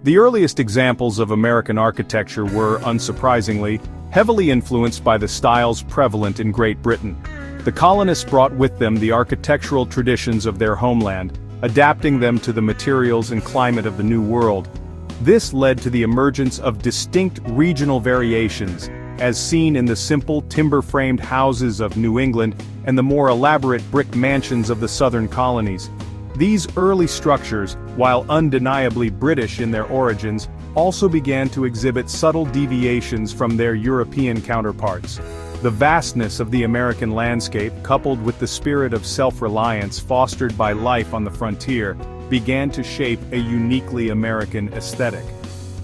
The earliest examples of American architecture were, unsurprisingly, heavily influenced by the styles prevalent in Great Britain. The colonists brought with them the architectural traditions of their homeland, adapting them to the materials and climate of the New World. This led to the emergence of distinct regional variations, as seen in the simple timber-framed houses of New England and the more elaborate brick mansions of the southern colonies. These early structures, while undeniably British in their origins, also began to exhibit subtle deviations from their European counterparts. The vastness of the American landscape, coupled with the spirit of self-reliance fostered by life on the frontier, began to shape a uniquely American aesthetic.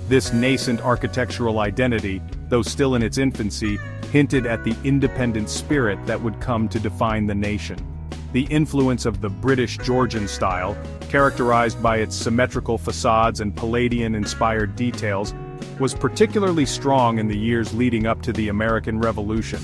This nascent architectural identity, though still in its infancy, hinted at the independent spirit that would come to define the nation. The influence of the British Georgian style, characterized by its symmetrical facades and Palladian-inspired details, was particularly strong in the years leading up to the American Revolution.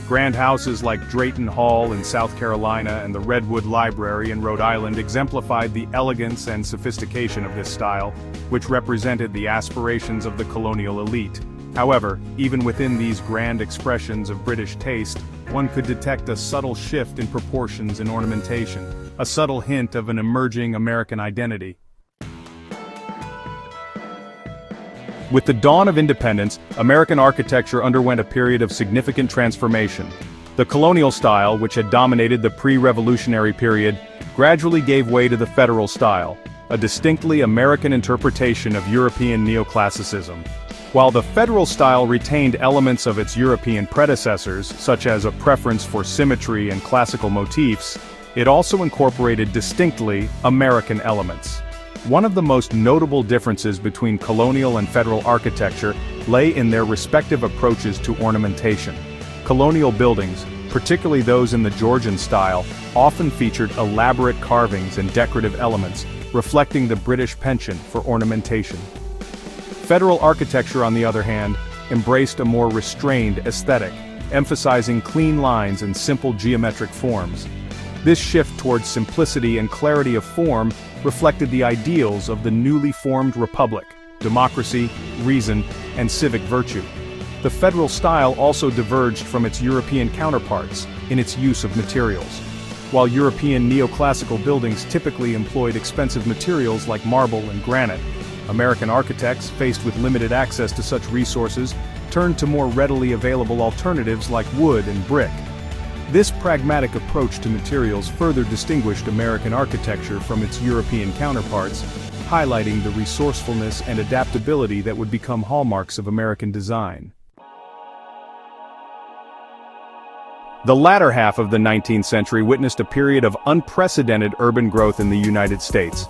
Grand houses like Drayton Hall in South Carolina and the Redwood Library in Rhode Island exemplified the elegance and sophistication of this style, which represented the aspirations of the colonial elite. However, even within these grand expressions of British taste, one could detect a subtle shift in proportions and ornamentation, a subtle hint of an emerging American identity. With the dawn of independence, American architecture underwent a period of significant transformation. The colonial style, which had dominated the pre-revolutionary period, gradually gave way to the federal style, a distinctly American interpretation of European neoclassicism. While the federal style retained elements of its European predecessors, such as a preference for symmetry and classical motifs, it also incorporated distinctly American elements. One of the most notable differences between colonial and federal architecture lay in their respective approaches to ornamentation. Colonial buildings, particularly those in the Georgian style, often featured elaborate carvings and decorative elements, reflecting the British penchant for ornamentation. Federal architecture, on the other hand, embraced a more restrained aesthetic, emphasizing clean lines and simple geometric forms. This shift towards simplicity and clarity of form reflected the ideals of the newly formed republic: democracy, reason, and civic virtue. The federal style also diverged from its European counterparts in its use of materials. While European neoclassical buildings typically employed expensive materials like marble and granite, American architects, faced with limited access to such resources, turned to more readily available alternatives like wood and brick. This pragmatic approach to materials further distinguished American architecture from its European counterparts, highlighting the resourcefulness and adaptability that would become hallmarks of American design. The latter half of the 19th century witnessed a period of unprecedented urban growth in the United States.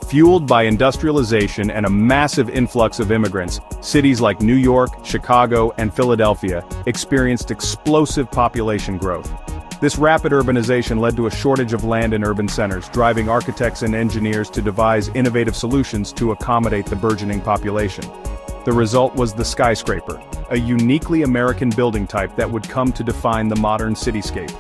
Fueled by industrialization and a massive influx of immigrants, cities like New York, Chicago, and Philadelphia experienced explosive population growth. This rapid urbanization led to a shortage of land in urban centers, driving architects and engineers to devise innovative solutions to accommodate the burgeoning population. The result was the skyscraper, a uniquely American building type that would come to define the modern cityscape.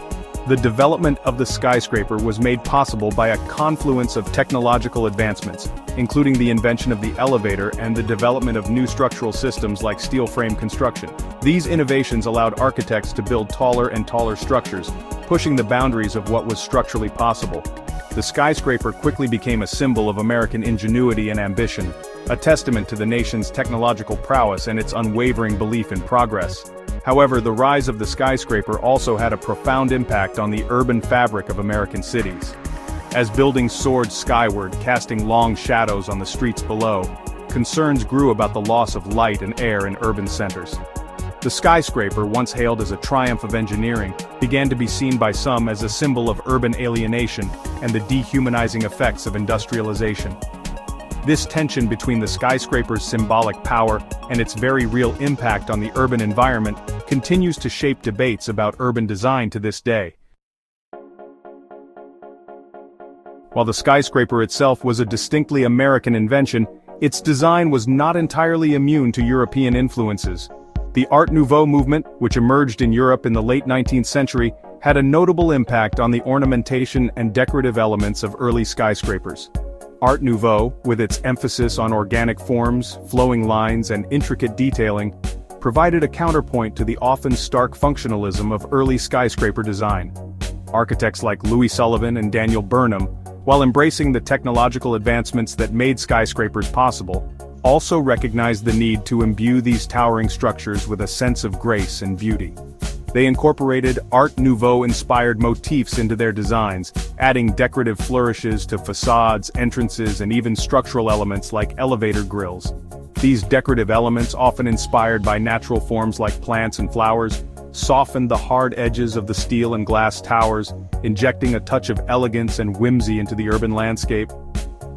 The development of the skyscraper was made possible by a confluence of technological advancements, including the invention of the elevator and the development of new structural systems like steel frame construction. These innovations allowed architects to build taller and taller structures, pushing the boundaries of what was structurally possible. The skyscraper quickly became a symbol of American ingenuity and ambition, a testament to the nation's technological prowess and its unwavering belief in progress. However, the rise of the skyscraper also had a profound impact on the urban fabric of American cities. As buildings soared skyward, casting long shadows on the streets below, concerns grew about the loss of light and air in urban centers. The skyscraper, once hailed as a triumph of engineering, began to be seen by some as a symbol of urban alienation and the dehumanizing effects of industrialization. This tension between the skyscraper's symbolic power and its very real impact on the urban environment continues to shape debates about urban design to this day. While the skyscraper itself was a distinctly American invention, its design was not entirely immune to European influences. The Art Nouveau movement, which emerged in Europe in the late 19th century, had a notable impact on the ornamentation and decorative elements of early skyscrapers. Art Nouveau, with its emphasis on organic forms, flowing lines, and intricate detailing, provided a counterpoint to the often stark functionalism of early skyscraper design. Architects like Louis Sullivan and Daniel Burnham, while embracing the technological advancements that made skyscrapers possible, also recognized the need to imbue these towering structures with a sense of grace and beauty. They incorporated Art Nouveau-inspired motifs into their designs, adding decorative flourishes to facades, entrances, and even structural elements like elevator grills. These decorative elements, often inspired by natural forms like plants and flowers, softened the hard edges of the steel and glass towers, injecting a touch of elegance and whimsy into the urban landscape.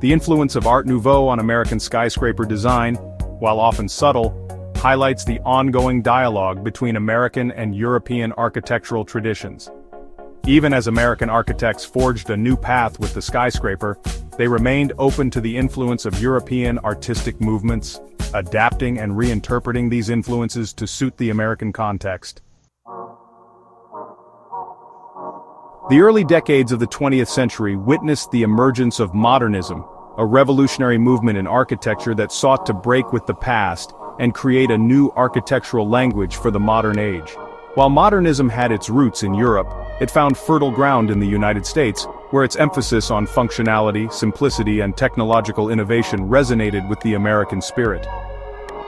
The influence of Art Nouveau on American skyscraper design, while often subtle, highlights the ongoing dialogue between American and European architectural traditions. Even as American architects forged a new path with the skyscraper, they remained open to the influence of European artistic movements, adapting and reinterpreting these influences to suit the American context. The early decades of the 20th century witnessed the emergence of modernism, a revolutionary movement in architecture that sought to break with the past and create a new architectural language for the modern age. While modernism had its roots in Europe, it found fertile ground in the United States, where its emphasis on functionality, simplicity, and technological innovation resonated with the American spirit.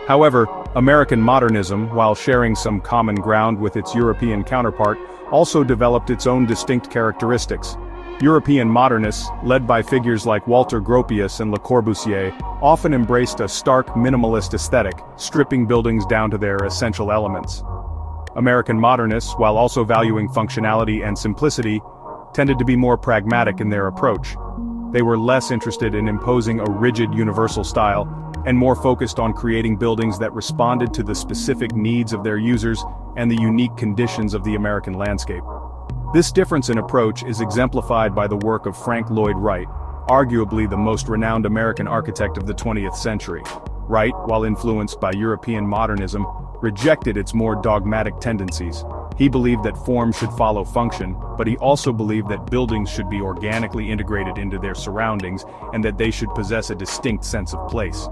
However, American modernism, while sharing some common ground with its European counterpart, also developed its own distinct characteristics. European modernists, led by figures like Walter Gropius and Le Corbusier, often embraced a stark minimalist aesthetic, stripping buildings down to their essential elements. American modernists, while also valuing functionality and simplicity, tended to be more pragmatic in their approach. They were less interested in imposing a rigid universal style, and more focused on creating buildings that responded to the specific needs of their users and the unique conditions of the American landscape. This difference in approach is exemplified by the work of Frank Lloyd Wright, arguably the most renowned American architect of the 20th century. Wright, while influenced by European modernism, rejected its more dogmatic tendencies. He believed that form should follow function, but he also believed that buildings should be organically integrated into their surroundings and that they should possess a distinct sense of place.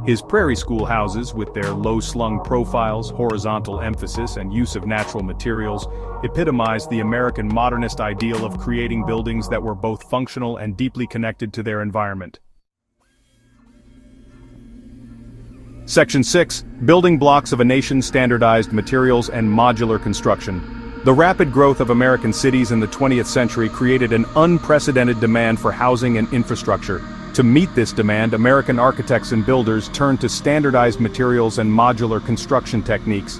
His Prairie School houses, with their low-slung profiles, horizontal emphasis, and use of natural materials, epitomized the American modernist ideal of creating buildings that were both functional and deeply connected to their environment. Section 6. Building blocks of a nation's standardized materials and modular construction. The rapid growth of American cities in the 20th century created an unprecedented demand for housing and infrastructure. To meet this demand, American architects and builders turned to standardized materials and modular construction techniques.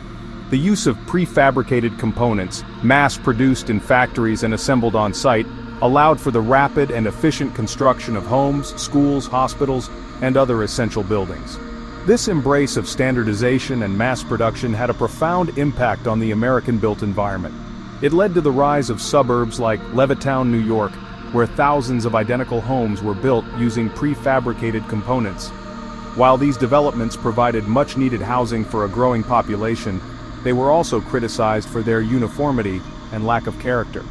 The use of prefabricated components, mass-produced in factories and assembled on site, allowed for the rapid and efficient construction of homes, schools, hospitals, and other essential buildings. This embrace of standardization and mass production had a profound impact on the American built environment. It led to the rise of suburbs like Levittown, New York, where thousands of identical homes were built using prefabricated components. While these developments provided much-needed housing for a growing population, they were also criticized for their uniformity and lack of character.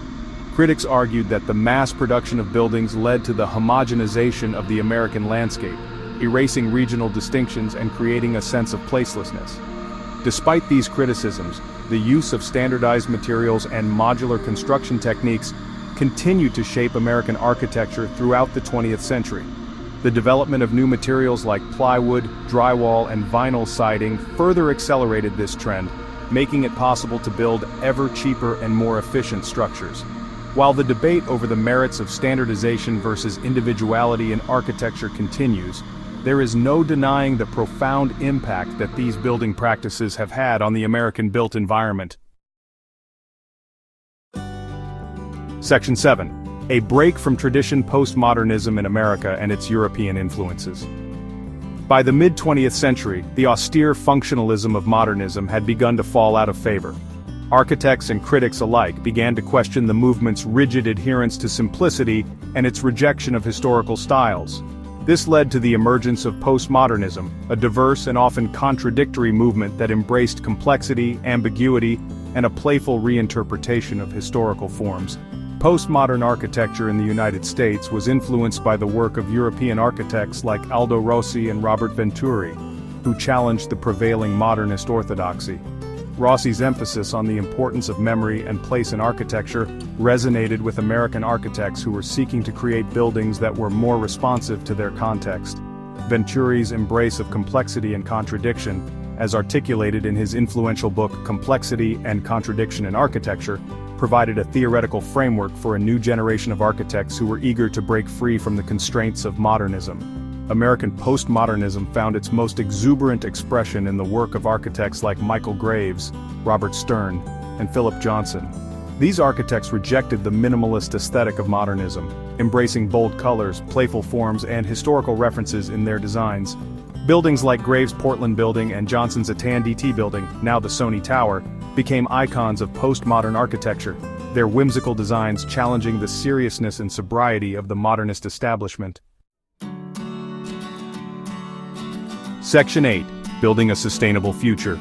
Critics argued that the mass production of buildings led to the homogenization of the American landscape, erasing regional distinctions and creating a sense of placelessness. Despite these criticisms, the use of standardized materials and modular construction techniques continued to shape American architecture throughout the 20th century. The development of new materials like plywood, drywall, and vinyl siding further accelerated this trend, making it possible to build ever cheaper and more efficient structures. While the debate over the merits of standardization versus individuality in architecture continues, there is no denying the profound impact that these building practices have had on the American built environment. Section 7. A break from tradition postmodernism in America and its European influences. By the mid-20th century, the austere functionalism of modernism had begun to fall out of favor. Architects and critics alike began to question the movement's rigid adherence to simplicity and its rejection of historical styles. This led to the emergence of postmodernism, a diverse and often contradictory movement that embraced complexity, ambiguity, and a playful reinterpretation of historical forms. Postmodern architecture in the United States was influenced by the work of European architects like Aldo Rossi and Robert Venturi, who challenged the prevailing modernist orthodoxy. Rossi's emphasis on the importance of memory and place in architecture resonated with American architects who were seeking to create buildings that were more responsive to their context. Venturi's embrace of complexity and contradiction, as articulated in his influential book Complexity and Contradiction in Architecture, provided a theoretical framework for a new generation of architects who were eager to break free from the constraints of modernism. American postmodernism found its most exuberant expression in the work of architects like Michael Graves, Robert Stern, and Philip Johnson. These architects rejected the minimalist aesthetic of modernism, embracing bold colors, playful forms, and historical references in their designs. Buildings like Graves' Portland Building and Johnson's Atan DT Building, now the Sony Tower, became icons of postmodern architecture, their whimsical designs challenging the seriousness and sobriety of the modernist establishment. Section 8. Building a Sustainable Future.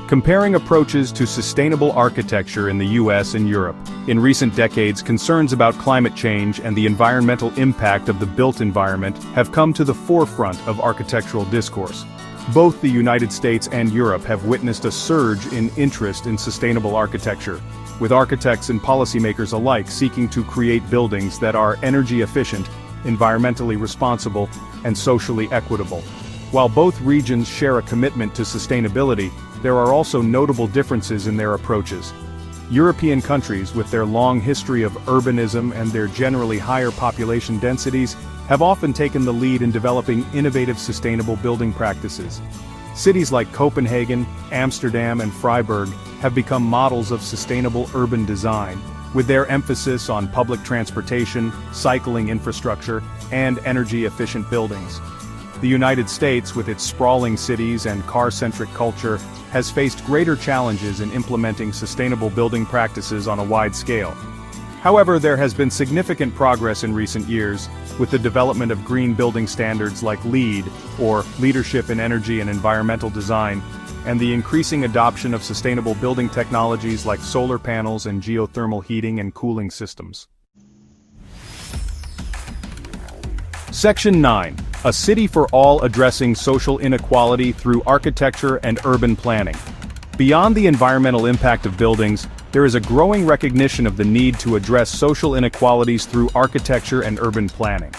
Comparing approaches to sustainable architecture in the US and Europe. In recent decades, concerns about climate change and the environmental impact of the built environment have come to the forefront of architectural discourse. Both the United States and Europe have witnessed a surge in interest in sustainable architecture, with architects and policymakers alike seeking to create buildings that are energy efficient, environmentally responsible, and socially equitable. While both regions share a commitment to sustainability, there are also notable differences in their approaches. European countries, with their long history of urbanism and their generally higher population densities, have often taken the lead in developing innovative sustainable building practices. Cities like Copenhagen, Amsterdam, and Freiburg have become models of sustainable urban design, with their emphasis on public transportation, cycling infrastructure, and energy-efficient buildings. The United States, with its sprawling cities and car-centric culture, has faced greater challenges in implementing sustainable building practices on a wide scale. However, there has been significant progress in recent years, with the development of green building standards like LEED, or Leadership in Energy and Environmental Design, and the increasing adoption of sustainable building technologies like solar panels and geothermal heating and cooling systems. Section 9. A City for All, addressing social inequality through architecture and urban planning. Beyond the environmental impact of buildings, there is a growing recognition of the need to address social inequalities through architecture and urban planning.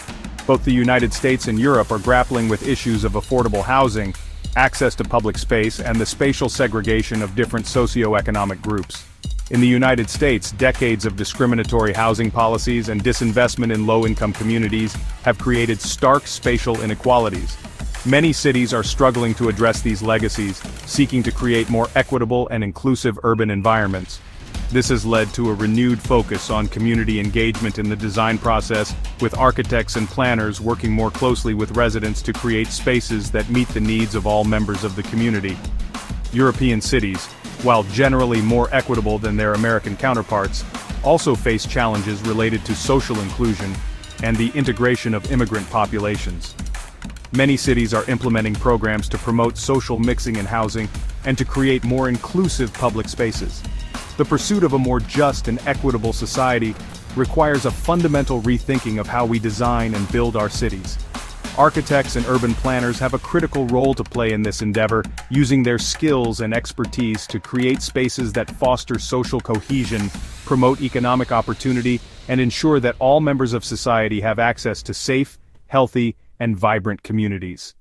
Both the United States and Europe are grappling with issues of affordable housing, access to public space, and the spatial segregation of different socioeconomic groups. In the United States, decades of discriminatory housing policies and disinvestment in low-income communities have created stark spatial inequalities. Many cities are struggling to address these legacies, seeking to create more equitable and inclusive urban environments. This has led to a renewed focus on community engagement in the design process, with architects and planners working more closely with residents to create spaces that meet the needs of all members of the community. European cities, while generally more equitable than their American counterparts, also face challenges related to social inclusion and the integration of immigrant populations. Many cities are implementing programs to promote social mixing in housing and to create more inclusive public spaces. The pursuit of a more just and equitable society requires a fundamental rethinking of how we design and build our cities. Architects and urban planners have a critical role to play in this endeavor, using their skills and expertise to create spaces that foster social cohesion, promote economic opportunity, and ensure that all members of society have access to safe, healthy, and vibrant communities.